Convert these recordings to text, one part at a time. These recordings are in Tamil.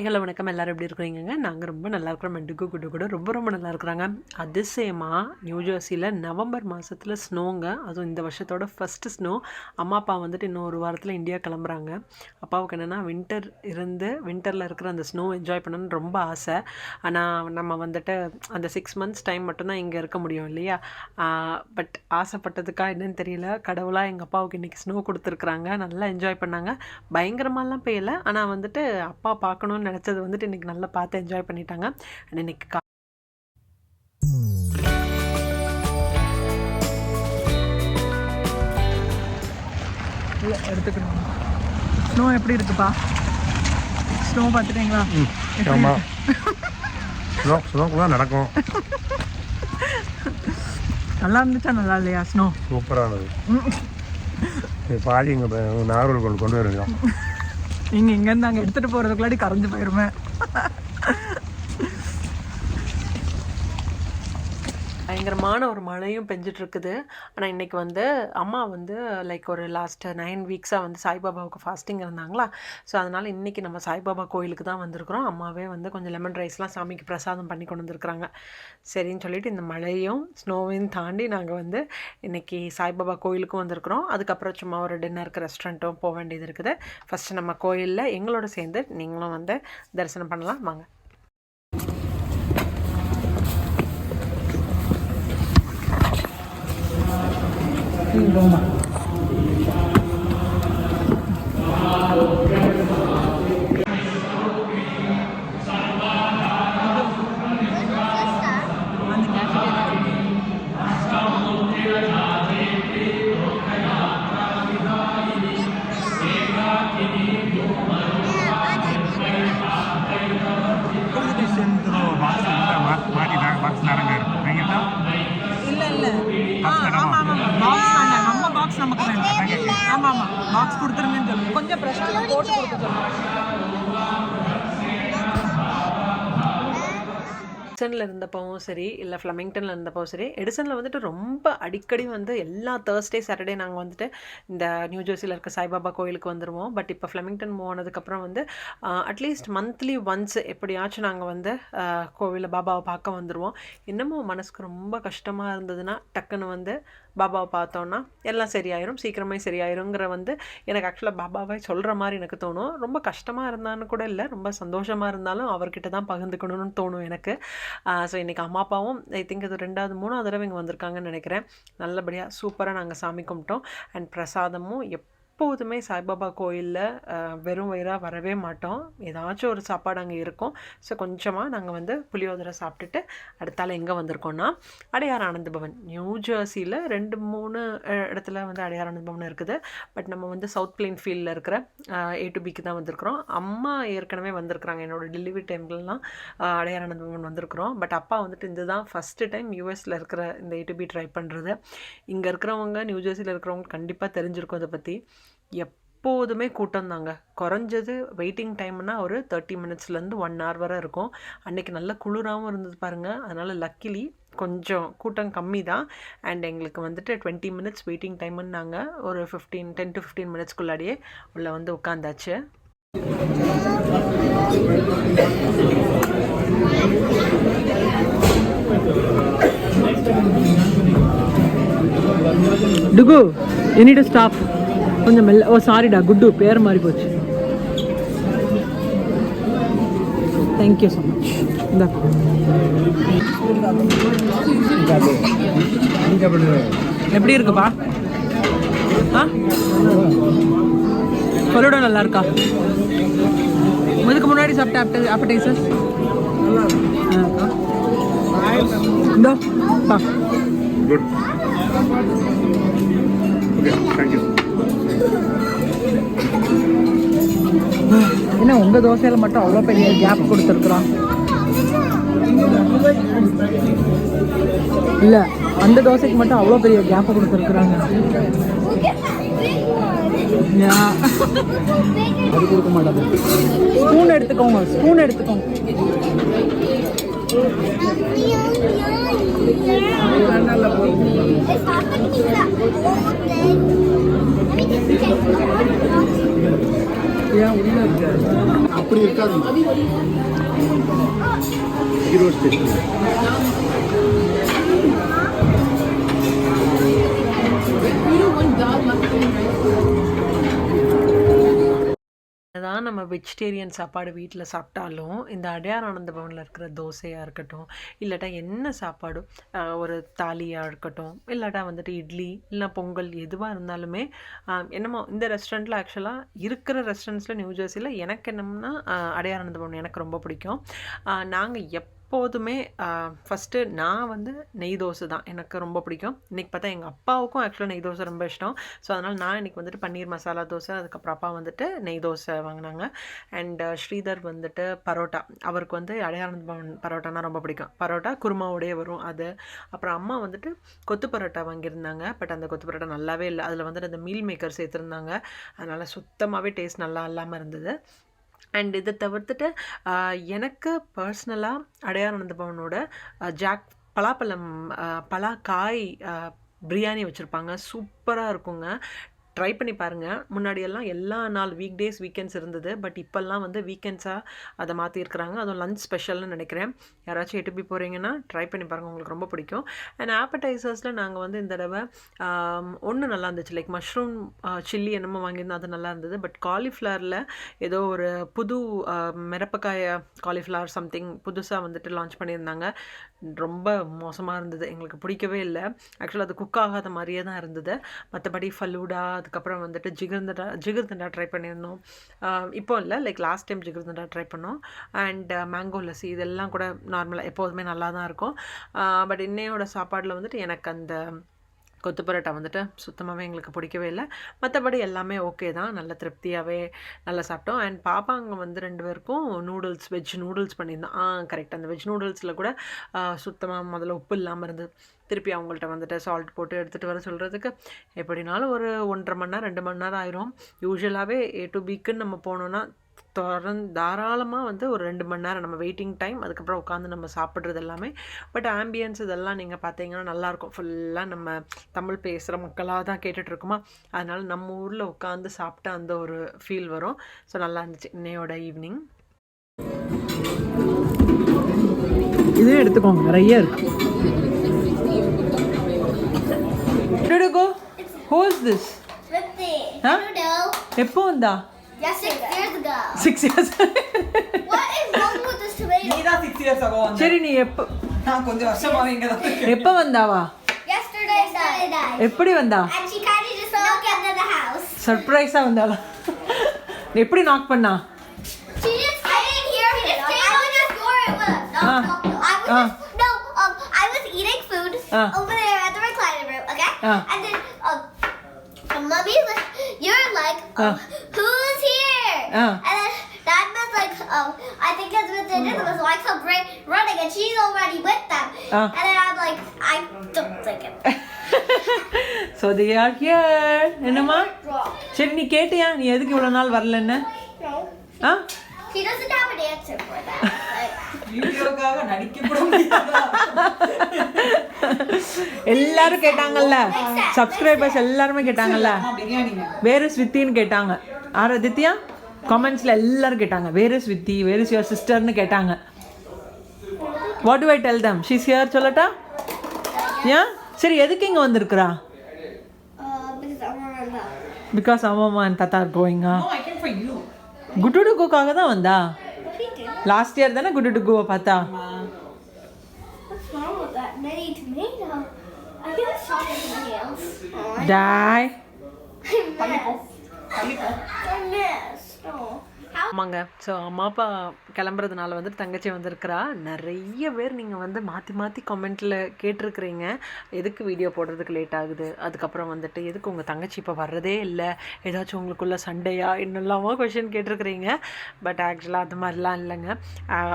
ஹலோ வணக்கம். எல்லோரும் எப்படி இருக்கிறீங்க? நாங்கள் ரொம்ப நல்லா இருக்கிறோம். மெண்டுக்கு குட்டு கூட ரொம்ப நல்லா இருக்கிறாங்க. அதிசயமாக நியூ ஜெர்சியில் நவம்பர் மாதத்தில் ஸ்னோங்க. அதுவும் இந்த வருஷத்தோட ஃபஸ்ட்டு ஸ்னோ. அம்மா அப்பா வந்துட்டு இன்னும் ஒரு வாரத்தில் இந்தியா கிளம்புறாங்க. அப்பாவுக்கு என்னென்னா வின்டரில் இருக்கிற அந்த ஸ்னோ என்ஜாய் பண்ணணும்னு ரொம்ப ஆசை. ஆனால் நம்ம வந்துட்டு அந்த 6 மந்த்ஸ் டைம் மட்டும்தான் இங்கே இருக்க முடியும் இல்லையா? பட் ஆசைப்பட்டதுக்கா என்னன்னு தெரியல, கடவுளாக எங்கள் அப்பாவுக்கு இன்றைக்கி ஸ்னோ கொடுத்துருக்குறாங்க. நல்லா என்ஜாய் பண்ணாங்க. பயங்கரமாலாம் பெய்யலை, ஆனால் வந்துட்டு அப்பா பார்க்கணுன்னு நினச்சது வந்துட்டு இன்றைக்கி நல்லா பார்த்து என்ஜாய் பண்ணிட்டாங்க. அண்ட் இன்றைக்கி எடுத்துக்கணும். ஸ்னோ எப்படி இருக்குப்பா? ஸ்னோ பார்த்துட்டீங்களா? ஸ்னோக்குலாம் நடக்கும். நல்லா இருந்துச்சா நல்லா இல்லையா? ஸ்னோ சூப்பரானது. பாதி இங்கே நாகர்கோவில் கொண்டு வருங்க. நீங்கள் இங்கேருந்து அங்கே எடுத்துகிட்டு போகிறதுக்குள்ளாடி கரைஞ்சி போயிருமே. பயங்கரமான ஒரு மழையும் பெஞ்சிட்ருக்குது. ஆனால் இன்றைக்கி வந்து அம்மா வந்து லைக் ஒரு லாஸ்ட்டு 9 வீக்ஸாக வந்து சாய்பாபாவுக்கு ஃபாஸ்டிங் இருந்தாங்களா. ஸோ அதனால் இன்றைக்கி நம்ம சாய்பாபா கோயிலுக்கு தான் வந்திருக்கிறோம். அம்மாவே வந்து கொஞ்சம் லெமன் ரைஸ்லாம் சாமிக்கு பிரசாதம் பண்ணி கொண்டு வந்திருக்கிறாங்க. சரின்னு சொல்லிவிட்டு இந்த மழையும் ஸ்னோவையும் தாண்டி நாங்கள் வந்து இன்றைக்கி சாய்பாபா கோயிலுக்கும் வந்திருக்கிறோம். அதுக்கப்புறம் சும்மா ஒரு டின்னருக்கு ரெஸ்டாரண்ட்டும் போக வேண்டியது இருக்குது. ஃபஸ்ட்டு நம்ம கோயிலில் எங்களோட சேர்ந்து நீங்களும் வந்து தரிசனம் பண்ணலாம் வாங்க. Roma. ஆமாம் பாக்ஸ் கொடுத்துருங்கன்னு சொல்லு. கொஞ்சம் ப்ரெஷர் போட்டு கொடுக்க சொல்லுங்கள். எடிசனில் இருந்தப்பவும் சரி, இல்லை ஃப்ளமிங்டனில் இருந்தப்பவும் சரி, எடிசனில் வந்துட்டு ரொம்ப அடிக்கடி வந்து எல்லா தேர்ஸ்டே சாட்டர்டே நாங்கள் வந்துட்டு இந்த நியூ ஜெர்சியில் இருக்க சாய்பாபா கோயிலுக்கு வந்துடுவோம். பட் இப்போ ஃப்ளமிங்டன் போனதுக்கப்புறம் வந்து அட்லீஸ்ட் மந்த்லி ஒன்ஸ் எப்படியாச்சும் நாங்கள் வந்து கோவிலில் பாபாவை பார்க்க வந்துடுவோம். இன்னமும் மனசுக்கு ரொம்ப கஷ்டமாக இருந்ததுன்னா டக்குன்னு வந்து பாபாவை பார்த்தோன்னா எல்லாம் சரியாயிரும், சீக்கிரமே சரியாயிருங்கிற வந்து எனக்கு ஆக்சுவலாக பாபாவை சொல்கிற மாதிரி எனக்கு தோணும். ரொம்ப கஷ்டமாக இருந்தான்னு கூட இல்லை, ரொம்ப சந்தோஷமாக இருந்தாலும் அவர்கிட்ட தான் பகிர்ந்துக்கணும்னு தோணும் எனக்கு. ஸோ இன்றைக்கி அம்மா அப்பாவும் ஐ திங்க் இது 2வது 3வது தடவை இங்கே வந்திருக்காங்கன்னு நினைக்கிறேன். நல்லபடியாக சூப்பராக நாங்கள் சாமி கும்பிட்டோம். அண்ட் பிரசாதமும் எப்போதுமே சாய்பாபா கோயிலில் வெறும் வயிறாக வரவே மாட்டோம். ஏதாச்சும் ஒரு சாப்பாடு அங்கே இருக்கும். ஸோ கொஞ்சமாக நாங்கள் வந்து புளியோதரை சாப்பிட்டுட்டு அடுத்தால எங்கே வந்திருக்கோன்னா அடையார் ஆனந்த பவன். நியூ ஜெர்சியில் 2-3 இடத்துல வந்து அடையார் ஆனந்த பவன் இருக்குது. பட் நம்ம வந்து சவுத் பிளேன் ஃபீல்டில் இருக்கிற A2Bக்கு தான் வந்திருக்கிறோம். அம்மா ஏற்கனவே வந்திருக்கிறாங்க. என்னோடய டெலிவரி டைம்லாம் அடையார் ஆனந்த பவன் வந்திருக்கிறோம். பட் அப்பா வந்துட்டு இதுதான் ஃபஸ்ட்டு டைம் யூஎஸில் இருக்கிற இந்த A2B ட்ரை பண்ணுறது. இங்கே இருக்கிறவங்க நியூ ஜெர்சியில் இருக்கிறவங்க கண்டிப்பாக தெரிஞ்சிருக்கும் அதை பற்றி. எப்போதுமே கூட்டம் தாங்க. குறைஞ்சது வெயிட்டிங் டைம்னா ஒரு 30 மினிட்ஸ்லேருந்து 1 hour வரை இருக்கும். அன்றைக்கி நல்ல குளிராகவும் இருந்தது பாருங்கள். அதனால் லக்கிலி கொஞ்சம் கூட்டம் கம்மி தான். அண்ட் எங்களுக்கு வந்துட்டு 20 மினிட்ஸ் வெயிட்டிங் டைமுன்னு நாங்கள் ஒரு 10 to 15 மினிட்ஸ்க்குள்ளாடியே உள்ளே வந்து உட்காந்தாச்சு. டுகு you need to stop. கொஞ்சம் மெல்ல. ஓ சாரிடா, குட்டு பேர் மாதிரி போச்சு. Thank you so much. இந்த எப்படி இருக்குப்பா? கொலோடோ நல்லா இருக்கா? இதுக்கு முன்னாடி சாப்பிட்ட அப்படைசர் இந்தோ பா. குட். Okay, thank you. என்ன உங்கள் தோசையில் மட்டும் அவ்வளோ பெரிய கேப் கொடுத்துருக்குறோம்? இல்லை, அந்த தோசைக்கு மட்டும் அவ்வளோ பெரிய கேப்பை கொடுத்துருக்குறாங்க. அது கொடுக்க மாட்டாங்க. ஸ்பூன் எடுத்துக்கோங்க. ஏன் உள்ள இருக்க அப்படி இருக்காது. ஈரோடு தெரியும். தான் நம்ம வெஜிடேரியன் சாப்பாடு வீட்டில் சாப்பிட்டாலும் இந்த அடையார் ஆனந்த பவனில் இருக்கிற தோசையாக இருக்கட்டும், இல்லாட்டா என்ன சாப்பாடு, ஒரு தாலியாக இருக்கட்டும், இல்லாட்டா வந்துட்டு இட்லி இல்லை பொங்கல் எதுவாக இருந்தாலுமே என்னமோ இந்த ரெஸ்டாரண்ட்டில் ஆக்சுவலாக இருக்கிற ரெஸ்டாரண்ட்ஸில் நியூ ஜெர்சியில் எனக்கு என்னம்னா அடையார் ஆனந்த பவன் எனக்கு ரொம்ப பிடிக்கும். நாங்கள் எப்போதுமே ஃபஸ்ட்டு நான் வந்து நெய் தோசை தான் எனக்கு ரொம்ப பிடிக்கும். இன்றைக்கி பார்த்தா எங்கள் அப்பாவுக்கும் ஆக்சுவலாக நெய் தோசை ரொம்ப இஷ்டம். ஸோ அதனால் நான் இன்றைக்கி வந்துட்டு பன்னீர் மசாலா தோசை, அதுக்கப்புறம் அப்பா வந்துட்டு நெய் தோசை வாங்கினாங்க. அண்ட் ஸ்ரீதர் வந்துட்டு பரோட்டா, அவருக்கு வந்து அடையாள பவன் பரோட்டானா ரொம்ப பிடிக்கும். பரோட்டா குருமாவோடய வரும் அது. அப்புறம் அம்மா வந்துட்டு கொத்து பரோட்டா வாங்கியிருந்தாங்க. பட் அந்த கொத்து பரோட்டா நல்லாவே இல்லை. அதில் வந்துட்டு அந்த மீல் மேக்கர் சேர்த்துருந்தாங்க. அதனால் சுத்தமாகவே டேஸ்ட் நல்லா இல்லாமல் இருந்தது. அண்ட் இதை தவிர்த்துட்டு எனக்கு பர்சனலாக அடையார் ஆனந்த பவனோட ஜாக் பலாப்பழம் பலாக்காய் பிரியாணி வச்சுருப்பாங்க. சூப்பராக இருக்குங்க. ட்ரை பண்ணி பாருங்கள். முன்னாடியெல்லாம் எல்லா நாள் வீக் டேஸ் வீக்கெண்ட்ஸ் இருந்தது. பட் இப்போல்லாம் வந்து வீக்கெண்ட்ஸாக அதை மாற்றிருக்கிறாங்க. அதுவும் லஞ்ச் ஸ்பெஷல்னு நினைக்கிறேன். யாராச்சும் எட்டுப்பி போகிறீங்கன்னா ட்ரை பண்ணி பாருங்கள், உங்களுக்கு ரொம்ப பிடிக்கும். அண்ட் ஆப்படைசர்ஸில் நாங்கள் வந்து இந்த தடவை ஒன்று நல்லா இருந்துச்சு, லைக் மஷ்ரூம் சில்லி என்னமோ வாங்கியிருந்தோம், அது நல்லா இருந்தது. பட் காலிஃப்ளவரில் ஏதோ ஒரு புது மிரப்பக்காய காலிஃப்ளவர் சம்திங் புதுசாக வந்துட்டு லான்ச் பண்ணியிருந்தாங்க. ரொம்ப மோசமாக இருந்தது, எங்களுக்கு பிடிக்கவே இல்லை. ஆக்சுவலாக அது குக் ஆகாத மாதிரியே தான் இருந்தது. மற்றபடி ஃபலூடா, அதுக்கப்புறம் வந்துட்டு ஜிகர்தண்டா ட்ரை பண்ணியிருந்தோம். இப்போ இல்லை, like last time jigarthanda try பண்ணோம். அண்ட் மேங்கோ லஸ்ஸி, இதெல்லாம் கூட நார்மலாக எப்போதுமே நல்லா தான் இருக்கும். பட் இன்னையோட சாப்பாடில் வந்துட்டு எனக்கு அந்த கொத்து பரோட்டா வந்துட்டு சுத்தமாகவே எங்களுக்கு பிடிக்கவே இல்லை. மற்றபடி எல்லாமே ஓகே தான், நல்ல திருப்தியாகவே நல்லா சாப்பிட்டோம். அண்ட் பாப்பாங்க வந்து 2 பேருக்கும் நூடுல்ஸ், வெஜ் நூடுல்ஸ் பண்ணியிருந்தோம். கரெக்ட், அந்த வெஜ் நூடுல்ஸில் கூட சுத்தமாக முதல்ல உப்பு இல்லாமல் இருந்தது. திருப்பி அவங்கள்ட்ட வந்துட்டு சால்ட் போட்டு எடுத்துகிட்டு வர சொல்கிறதுக்கு எப்படினாலும் ஒரு 1.5 மணி நேரம் 2 மணி நேரம் ஆயிரும். யூஸ்வலாகவே A to Bக்குன்னு நம்ம போனோன்னா தாராளமாக வந்து ஒரு 2 மணி நேரம் நம்ம வெயிட்டிங் டைம், அதுக்கப்புறம் உட்காந்து நம்ம சாப்பிட்றது எல்லாமே. பட் ஆம்பியன்ஸ் இதெல்லாம் நீங்கள் பார்த்தீங்கன்னா நல்லாயிருக்கும். ஃபுல்லாக நம்ம தமிழ் பேசுகிற மக்களாக தான் கேட்டுட்ருக்குமா, அதனால் நம்ம ஊரில் உட்காந்து சாப்பிட்ட அந்த ஒரு ஃபீல் வரும். ஸோ நல்லா இருந்துச்சு இன்னையோட ஈவினிங். இதே எடுத்துக்கோங்க, நிறைய இருக்கு. Who is this? Huh? எப்போ வந்தா? Yes, 6 years ago. 6 years. What is wrong with this tomato? நீ தான் 6 years ago வந்த. சரி, நீ நான் கொஞ்சம் வருஷமாவே இங்க தான் இருக்கேன். எப்போ வந்தாவா? Yesterday night. எப்படி வந்தா? And she kind of just snuck into the house. சர்ப்ரைஸா வந்தாளா? எப்படி நாக் பண்ணா? She just, I didn't hear her. She just came on the door and went, I was eating food over there at the recliner room, okay? And then, Mommy was like, you're like, who's here? And then Dad was like, I think it's with the dinner was like some break running and she's already with them. And then I'm like, I don't think it. So they are here. என்னம்மா? சரி, நீ கேட்டியா நீ எதுக்கு இவ்வளவு நாள் வரலன்னு? No. She doesn't have an answer for that. வீடியோக்காக நடிக்க கூட முடியாதா? எல்லாரும் கேட்டாங்கல்ல, சப்ஸ்கிரைபர்ஸ் எல்லாருமே கேட்டாங்கல்ல, வேர் இஸ் வித்தின்னு கேட்டாங்க. ஆராதித்யா கமெண்ட்ஸ்ல எல்லாரும் கேட்டாங்க, வேர் இஸ் வித்தி, வேர் இஸ் யுவர் சிஸ்டர்னு கேட்டாங்க. What to I tell them? She is here சொல்லட்டா? ஏன்? சரி, எதுக்கு இங்க வந்திருக்கிறா? Because Amma and Tata are going. No, I came for you. Good to go காக தான் வந்தா. Last year தானே good to go பார்த்தா. What's wrong with that mini tomato? I think it's shot in my nails. Die. I missed. Oh. ஆமாங்க. ஸோ அம்மா அப்பா கிளம்புறதுனால வந்துட்டு தங்கச்சி வந்திருக்கிறா. நிறைய பேர் நீங்கள் வந்து மாற்றி மாற்றி கமெண்ட்டில் கேட்டிருக்கிறீங்க, எதுக்கு வீடியோ போடுறதுக்கு லேட் ஆகுது, அதுக்கப்புறம் வந்துட்டு எதுக்கு உங்கள் தங்கச்சி இப்போ வர்றதே இல்லை, ஏதாச்சும் உங்களுக்குள்ள சண்டையா, இன்னெல்லாமா கொஷின் கேட்டிருக்கிறீங்க. பட் ஆக்சுவலாக அது மாதிரிலாம் இல்லைங்க.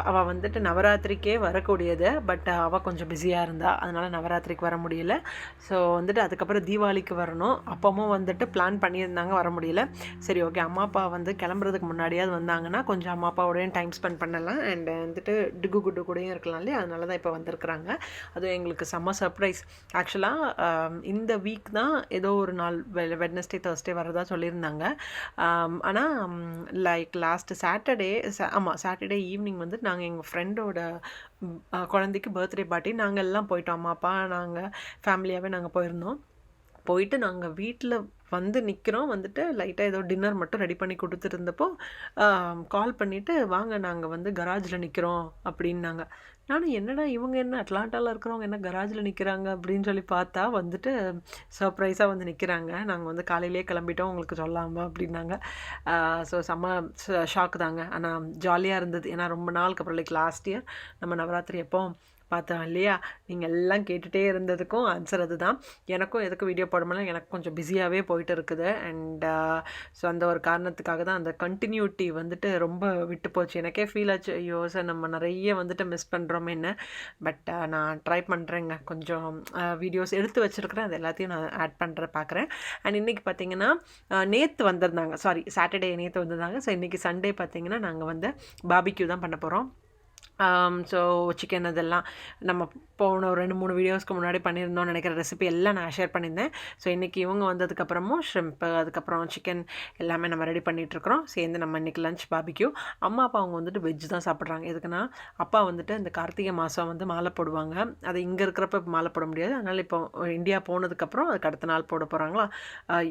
அவள் வந்துட்டு நவராத்திரிக்கே வரக்கூடியது. பட் அவள் கொஞ்சம் பிஸியாக இருந்தாள், அதனால் நவராத்திரிக்கு வர முடியல. ஸோ வந்துட்டு அதுக்கப்புறம் தீபாவளிக்கு வரணும். அப்பவும் வந்துட்டு பிளான் பண்ணியிருந்தாங்க, வர முடியல. சரி, ஓகே, அம்மா அப்பா வந்து கிளம்புறதுக்கு முன்னாடியாவது வந்தாங்கன்னா கொஞ்சம் அம்மா அப்பாவோடையும் டைம் ஸ்பெண்ட் பண்ணலாம் அண்ட் வந்துட்டு டிகு குட்டு கூடயும் இருக்கலாம் இல்லையா, அதனால தான் இப்போ வந்திருக்கிறாங்க. அதுவும் எங்களுக்கு செம்ம சர்ப்ரைஸ். ஆக்சுவலாக இந்த வீக் தான் ஏதோ ஒரு நாள் வெட்னஸ்டே தேர்ஸ்டே வரதா சொல்லியிருந்தாங்க. ஆனால் லைக் லாஸ்ட்டு சாட்டர்டே ஈவினிங் வந்து நாங்கள் எங்கள் ஃப்ரெண்டோட குழந்தைக்கு பர்த்டே பார்ட்டி நாங்கள் எல்லாம் போயிட்டோம். அம்மா அப்பா நாங்கள் ஃபேமிலியாகவே நாங்கள் போயிருந்தோம். போயிட்டு நாங்கள் வீட்டில் வந்து நிற்கிறோம். வந்துட்டு லைட்டாக ஏதோ டின்னர் மட்டும் ரெடி பண்ணி கொடுத்துருந்தப்போ கால் பண்ணிவிட்டு வாங்க நாங்கள் வந்து கராஜில் நிற்கிறோம் அப்படின்னாங்க. நானும் என்னடா இவங்க என்ன அட்லாண்டாவில் இருக்கிறவங்க என்ன கராஜில் நிற்கிறாங்க அப்படின்னு சொல்லி பார்த்தா வந்துட்டு சர்ப்ரைஸாக வந்து நிற்கிறாங்க. நாங்கள் வந்து காலையிலே கிளம்பிட்டோம் உங்களுக்கு சொல்லாமல் அப்படின்னாங்க. ஸோ செம்ம ஷாக்கு தாங்க. ஆனால் ஜாலியாக இருந்தது. ஏன்னா ரொம்ப நாளுக்கு அப்புறம் லைக் லாஸ்ட் இயர் நம்ம நவராத்திரி எப்போ பார்த்தோம் இல்லையா, நீங்கள் எல்லாம் கேட்டுகிட்டே இருந்ததுக்கும் ஆன்சர் அது தான். எனக்கும் எதுக்கு வீடியோ போடமெல்லாம் எனக்கு கொஞ்சம் பிஸியாகவே போயிட்டு இருக்குது. அண்ட் ஸோ அந்த ஒரு காரணத்துக்காக தான் அந்த கண்டினியூட்டி வந்துட்டு ரொம்ப விட்டு போச்சு. எனக்கே ஃபீல் ஆச்சு, ஐயோ சார் நம்ம நிறைய வந்துட்டு மிஸ் பண்ணுறோமேன்னு. பட் நான் ட்ரை பண்ணுறேங்க, கொஞ்சம் வீடியோஸ் எடுத்து வச்சுருக்கிறேன், அது எல்லாத்தையும் நான் ஆட் பார்க்குறேன். அண்ட் இன்றைக்கி பார்த்தீங்கன்னா நேற்று வந்திருந்தாங்க, சாட்டர்டே நேற்று வந்திருந்தாங்க. ஸோ இன்றைக்கி சண்டே பார்த்தீங்கன்னா நாங்கள் வந்து பாபிக்யூ தான் பண்ண போகிறோம். ஸோ சிக்கன் அதெல்லாம் நம்ம போன ஒரு 2-3 வீடியோஸ்க்கு முன்னாடி பண்ணியிருந்தோம்னு நினைக்கிற ரெசிபி எல்லாம் நான் ஷேர் பண்ணியிருந்தேன். ஸோ இன்றைக்கி இவங்க வந்ததுக்கப்புறமும் ஷ்ரிம்ப்பு அதுக்கப்புறம் சிக்கன் எல்லாமே நம்ம ரெடி பண்ணிகிட்ருக்குறோம். சேர்ந்து நம்ம இன்றைக்கி லஞ்ச் பாபிக்யூ. அம்மா அப்பா அவங்க வந்துட்டு வெஜ் தான் சாப்பிட்றாங்க. எதுக்குன்னா அப்பா வந்துட்டு இந்த கார்த்திகை மாதம் வந்து மாலை போடுவாங்க. அது இங்கே இருக்கிறப்ப மாலை போட முடியாது. அதனால் இப்போ இந்தியா போனதுக்கப்புறம் அதுக்கு அடுத்த நாள் போட போகிறாங்களா.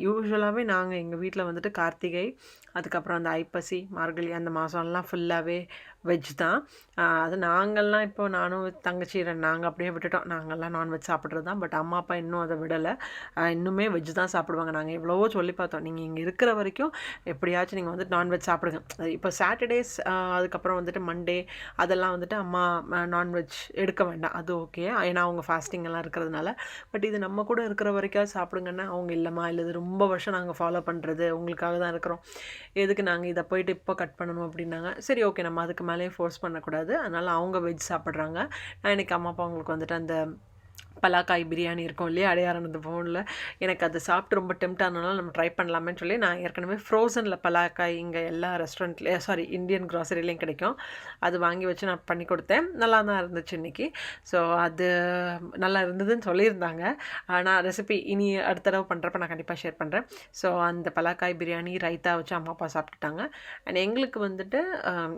யூஸ்வலாகவே நாங்கள் எங்கள் வீட்டில் வந்துட்டு கார்த்திகை அதுக்கப்புறம் அந்த ஐப்பசி மார்கழி அந்த மாதம்லாம் ஃபுல்லாகவே வெஜ் தான். அது நாங்கள்லாம் இப்போ நானும் தங்கச்சி நாங்கள் அப்படியே விட்டுட்டோம். நாங்கள்லாம் நான்வெஜ் சாப்பிட்றது தான். பட் அம்மா அப்பா இன்னும் அதை விடலை. இன்னுமே வெஜ் தான் சாப்பிடுவாங்க. நாங்கள் எவ்வளவோ சொல்லி பார்த்தோம், நீங்கள் இங்கே இருக்கிற வரைக்கும் எப்படியாச்சும் நீங்கள் வந்துட்டு நான்வெஜ் சாப்பிடுங்க. இப்போ சாட்டர்டேஸ் அதுக்கப்புறம் வந்துட்டு மண்டே அதெல்லாம் வந்துட்டு அம்மா நான்வெஜ் எடுக்க வேண்டாம், அது ஓகே, ஏன்னா அவங்க ஃபாஸ்டிங் எல்லாம் இருக்கிறதுனால. பட் இது நம்ம கூட இருக்கிற வரைக்கும் சாப்பிடுங்கன்னா அவங்க இல்லைம்மா, இல்லை இது ரொம்ப வருஷம் நாங்கள் ஃபாலோ பண்ணுறது உங்களுக்காக தான் இருக்கிறோம், எதுக்கு நாங்கள் இதை போயிட்டு இப்போ கட் பண்ணணும் அப்படின்னாங்க. சரி ஓகே, நம்ம அதுக்கு மேலேயே ஃபோர்ஸ் பண்ணக்கூடாது. அதனால் அவங்க வெஜ் சாப்பிட்றாங்க. நான் இன்றைக்கி அம்மா அப்பா அவங்களுக்கு வந்துட்டு அந்த பலாக்காய் பிரியாணி இருக்கும் இல்லையா அடையாளம் ஃபோனில், எனக்கு அது சாப்பிட்டு ரொம்ப டெம்ட் ஆனதுனால நம்ம ட்ரை பண்ணலாமேன்னு சொல்லி நான் ஏற்கனவே ஃப்ரோசனில் பலாக்காய் இங்கே எல்லா ரெஸ்டாரண்ட்லேயும் இந்தியன் க்ராசரிலையும் கிடைக்கும், அது வாங்கி வச்சு நான் பண்ணி கொடுத்தேன். நல்லா தான் இருந்துச்சு இன்றைக்கி. ஸோ அது நல்லா இருந்ததுன்னு சொல்லியிருந்தாங்க. நான் ரெசிபி இனி அடுத்த தடவை பண்ணுறப்ப நான் கண்டிப்பாக ஷேர் பண்ணுறேன். ஸோ அந்த பலாக்காய் பிரியாணி ரைத்தா வச்சு அம்மா அப்பா சாப்பிட்டுட்டாங்க. அண்ட் எங்களுக்கு வந்துட்டு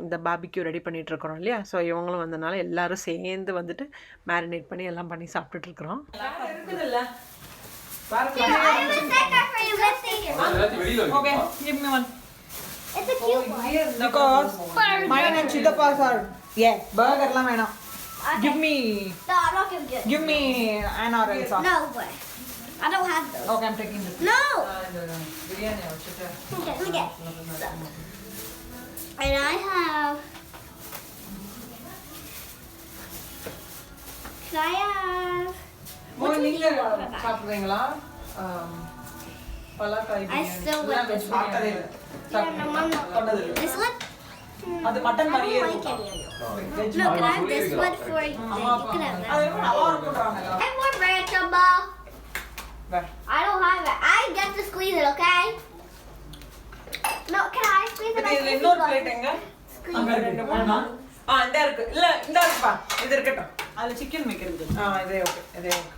இந்த பாபிக்யூ ரெடி பண்ணிகிட்ருக்குறோம் இல்லையா, ஸோ இவங்களும் வந்தனால எல்லோரும் சேர்ந்து வந்துட்டு மேரினேட் பண்ணி எல்லாம் பண்ணி சாப்பிட்டுட்ருக்குறோம். இருக்குதுல்ல Here, I have a second for you. Let's see here. Okay, give me one. It's a cute one. Because mine and Chidapa's are burger la venam. Give me No, I'm not gonna get it. give me an orange sauce. No way. I don't have those. Okay, I'm taking this. No. Biryani vachita. Okay, let me get. And I have. Can I have? ஓ நீங்க சாப்பிடுறீங்களா பலாக்காய் I still like this one. Yeah, no, Mom, this one? அது மட்டன் I மாதிரியே don't like any of them. No, can I have this one for you? You can have that. அது ரொம்ப நல்லா இருக்கும்றாங்க. I want ranch ball. I don't have it. I get to squeeze it, okay? No, can I squeeze it? இதுல இன்னொரு பிளேட் எங்க அங்க ரெண்டு மூணு இந்த இருக்கு இல்ல இந்த இருக்குப்பா இது இருக்கட்டும் அதுல சிக்கன் வைக்கிறது இதே ஓகே இதே ஓகே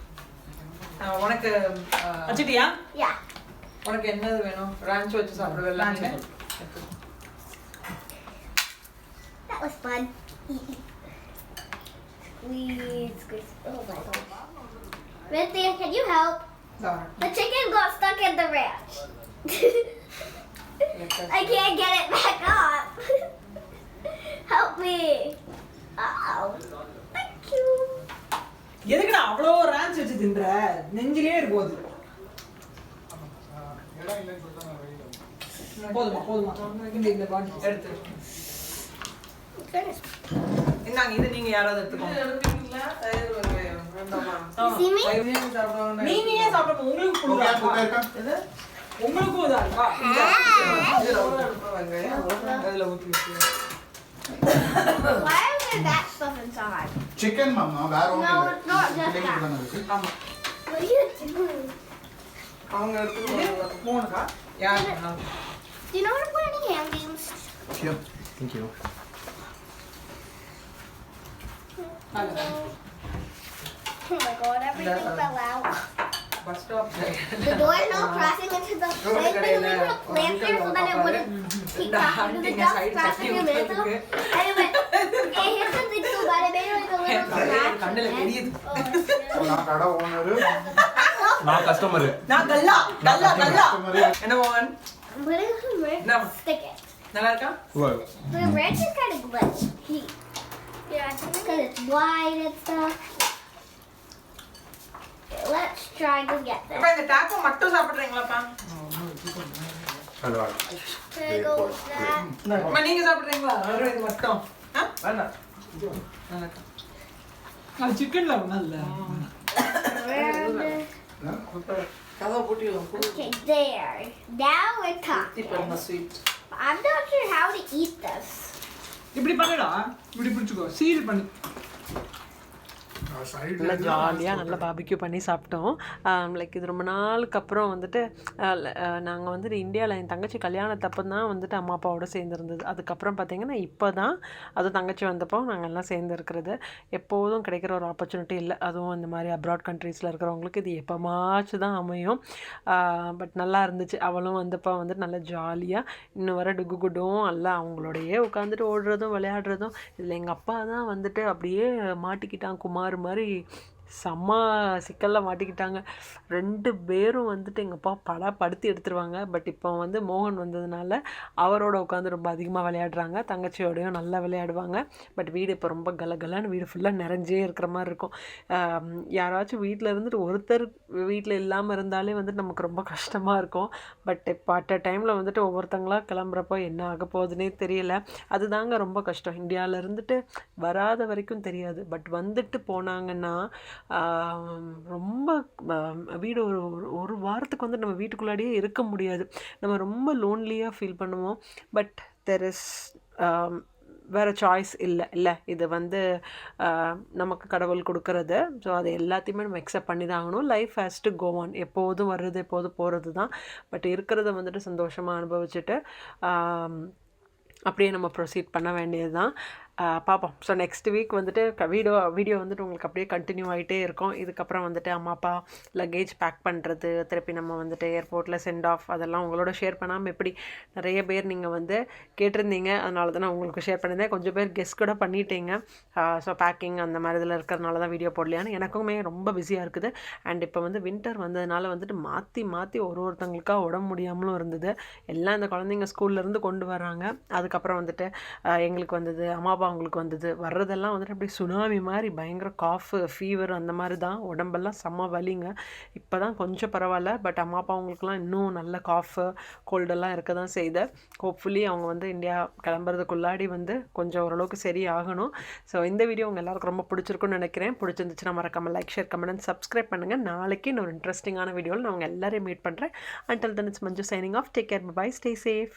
உனக்கு வச்சிட்டியா Yeah. உனக்கு என்னது வேணும் ரான்ச் வச்சு சாப்பிடுவல நீ That was fun. Squeeze. Oh my god. Cynthia, can you help? The chicken got stuck in the ranch. I can't get it back up. Help me. Uh-oh. Thank you. எதுக்குடா அவ்வளோ ரான்ச் வச்சு தின்ற நெஞ்சிலே இருக்கு போது போதுமா இந்த பாண்டி எடுத்து இந்தாங்க இது நீங்க யாராவது எடுத்துக்கோங்க You see me? நீங்க ஏன் சாப்பிடுங்க உங்களுக்கு கொடுங்க இது உங்களுக்கும் இதா இருக்கா அதுல ஊத்தி Why is there that stuff inside? Chicken, mama. Where only? No, it's not just that. ஆமா What are you doing? அவங்க எடுத்து மூணுக்கா யார் Do you know how to put any hand games? Sure. Thank you. Oh my god, everything fell out. Bus stop The door is now crashing into the plate because we put a plant there so that it wouldn't keep crashing into the dust crashing in the middle. Anyway, it hit something so bad it made like a little scratch. கண்ணுல தெரியுது நான் கடை ஓனரு நான் கஸ்டமர். நான் கல்லா என்ன மோகன் I'm putting some red No. stick it. நல்லா இருக்கா The red is kind of glitchy. Yeah, because it's wide and stuff. Okay, let's try to get this. அப்பா இந்த டாக்கோ மட்டும் சாப்பிடுறீங்களாப்பா There goes that. அம்மா நீங்க சாப்பிடுறீங்களா வெறும் இது மட்டும் வேண்டாம் அது சிக்கன்ல நல்ல Around it. கதவை பூட்டி Okay, there. Now we're talking. Sweet I'm not sure how to eat this. இப்படி பண்ணுடா இப்படி பிடிச்சுக்கோ சீல் பண்ணி நல்லா ஜாலியாக நல்லா பாபிக்யூ பண்ணி சாப்பிட்டோம் லைக் இது ரொம்ப நாளுக்கு அப்புறம் வந்துட்டு நாங்கள் வந்துட்டு இந்தியாவில் என் தங்கச்சி கல்யாணத்தப்போ தான் வந்துட்டு அம்மா அப்பாவோட சேர்ந்துருந்தது. அதுக்கப்புறம் பார்த்திங்கன்னா இப்போ தான் அதுவும் தங்கச்சி வந்தப்போ நாங்கள் எல்லாம் சேர்ந்து இருக்கிறது. எப்போதும் கிடைக்கிற ஒரு ஆப்பர்ச்சுனிட்டி இல்லை. அதுவும் இந்த மாதிரி அப்ராட் கண்ட்ரீஸில் இருக்கிறவங்களுக்கு இது எப்போமாச்சு தான் அமையும். பட் நல்லா இருந்துச்சு. அவளும் வந்தப்போ வந்துட்டு நல்லா ஜாலியாக இன்னும் வர டுகு குடும் எல்லாம் அவங்களோடையே உட்காந்துட்டு ஓடுறதும் விளையாடுறதும். இதில் எங்கள் அப்பா தான் வந்துட்டு அப்படியே மாட்டிக்கிட்டான் குமார் மாதிரி செம்ம சிக்கலில் மாட்டிக்கிட்டாங்க. 2 பேரும் வந்துட்டு எங்கள் அப்பா படுத்தி எடுத்துருவாங்க. பட் இப்போ வந்து மோகன் வந்ததுனால அவரோட உட்காந்து ரொம்ப அதிகமாக விளையாடுறாங்க. தங்கச்சியோடையும் நல்லா விளையாடுவாங்க. பட் வீடு இப்போ ரொம்ப கலகலான்னு வீடு ஃபுல்லாக நிறைஞ்சே இருக்கிற மாதிரி இருக்கும். யாராச்சும் வீட்டில் இருந்துட்டு ஒருத்தர் வீட்டில் இல்லாமல் இருந்தாலே வந்துட்டு நமக்கு ரொம்ப கஷ்டமாக இருக்கும். பட் இப்போ அட் அ டைமில் வந்துட்டு ஒவ்வொருத்தங்களா கிளம்புறப்போ என்ன ஆக போகுதுன்னே தெரியல. அதுதாங்க ரொம்ப கஷ்டம். இந்தியாவில் இருந்துட்டு வராத வரைக்கும் தெரியாது. பட் வந்துட்டு போனாங்கன்னா ரொம்ப வீடு ஒரு வாரத்துக்கு வந்து நம்ம வீட்டுக்குள்ளாடியே இருக்க முடியாது. நம்ம ரொம்ப லோன்லியாக ஃபீல் பண்ணுவோம். பட் தெர் இஸ் வேறு சாய்ஸ் இல்லை இது வந்து நமக்கு கடவுள் கொடுக்கறது. ஸோ அது எல்லாத்தையுமே நம்ம அக்செப்ட் பண்ணி தான் ஆகணும். Life has to go on. எப்போதும் வர்றது எப்போதும் போகிறது தான். பட் இருக்கிறத வந்துட்டு சந்தோஷமாக அனுபவிச்சுட்டு அப்படியே நம்ம ப்ரொசீட் பண்ண வேண்டியது தான். பார்ப்போம். ஸோ நெக்ஸ்ட் வீக் வந்துட்டு வீடியோ வந்துட்டு உங்களுக்கு அப்படியே கண்டினியூ ஆகிட்டே இருக்கும். இதுக்கப்புறம் வந்துட்டு அம்மா அப்பா லக்கேஜ் பேக் பண்ணுறது, திருப்பி நம்ம வந்துட்டு ஏர்போர்ட்டில் சென்ட் ஆஃப், அதெல்லாம் உங்களோட ஷேர் பண்ணாமல் எப்படி நிறைய பேர் நீங்கள் வந்து கேட்டிருந்தீங்க. அதனால தான் நான் உங்களுக்கு ஷேர் பண்ணியிருந்தேன். கொஞ்சம் பேர் கெஸ் கூட பண்ணிட்டீங்க. ஸோ பேக்கிங் அந்த மாதிரி இதில் இருக்கிறதுனால தான் வீடியோ போடலையான்னு எனக்குமே ரொம்ப பிஸியாக இருக்குது. அண்ட் இப்போ வந்து வின்டர் வந்ததுனால வந்துட்டு மாற்றி ஒருத்தங்களுக்காக உடம்பு முடியாமலும் இருந்தது. எல்லாம் இந்த குழந்தைங்க ஸ்கூல்லேருந்து கொண்டு வர்றாங்க. அதுக்கப்புறம் வந்துட்டு எங்களுக்கு வந்தது, அம்மா அப்பா அவங்களுக்கு வந்தது. வர்றதெல்லாம் வந்துட்டு அப்படியே சுனாமி மாதிரி பயங்கர காஃபு ஃபீவர் அந்த மாதிரி தான். உடம்பெல்லாம் செம்ம வலிங்க. இப்போ தான் கொஞ்சம் பரவாயில்ல. பட் அம்மா அப்பா அவங்களுக்குலாம் இன்னும் நல்ல காஃபு கோல்டெல்லாம் இருக்க தான் செய்யுது. ஹோப்ஃபுல்லி அவங்க வந்து இந்தியா கிளம்புறதுக்குள்ளாடி வந்து கொஞ்சம் ஓரளவுக்கு சரி ஆகணும். ஸோ இந்த வீடியோ உங்கள் எல்லாருக்கும் ரொம்ப பிடிச்சிருக்குன்னு நினைக்கிறேன். பிடிச்சிருந்துச்சுன்னா மறக்காமல் like, share, comment and subscribe பண்ணுங்கள். நாளைக்கு இன்னொரு இன்ட்ரெஸ்டிங்கான வீடியோவில் நான் உங்கள் எல்லாரையும் மீட் பண்ணுறேன். Until then, it's Manju signing off. Take care. Bye. Stay safe.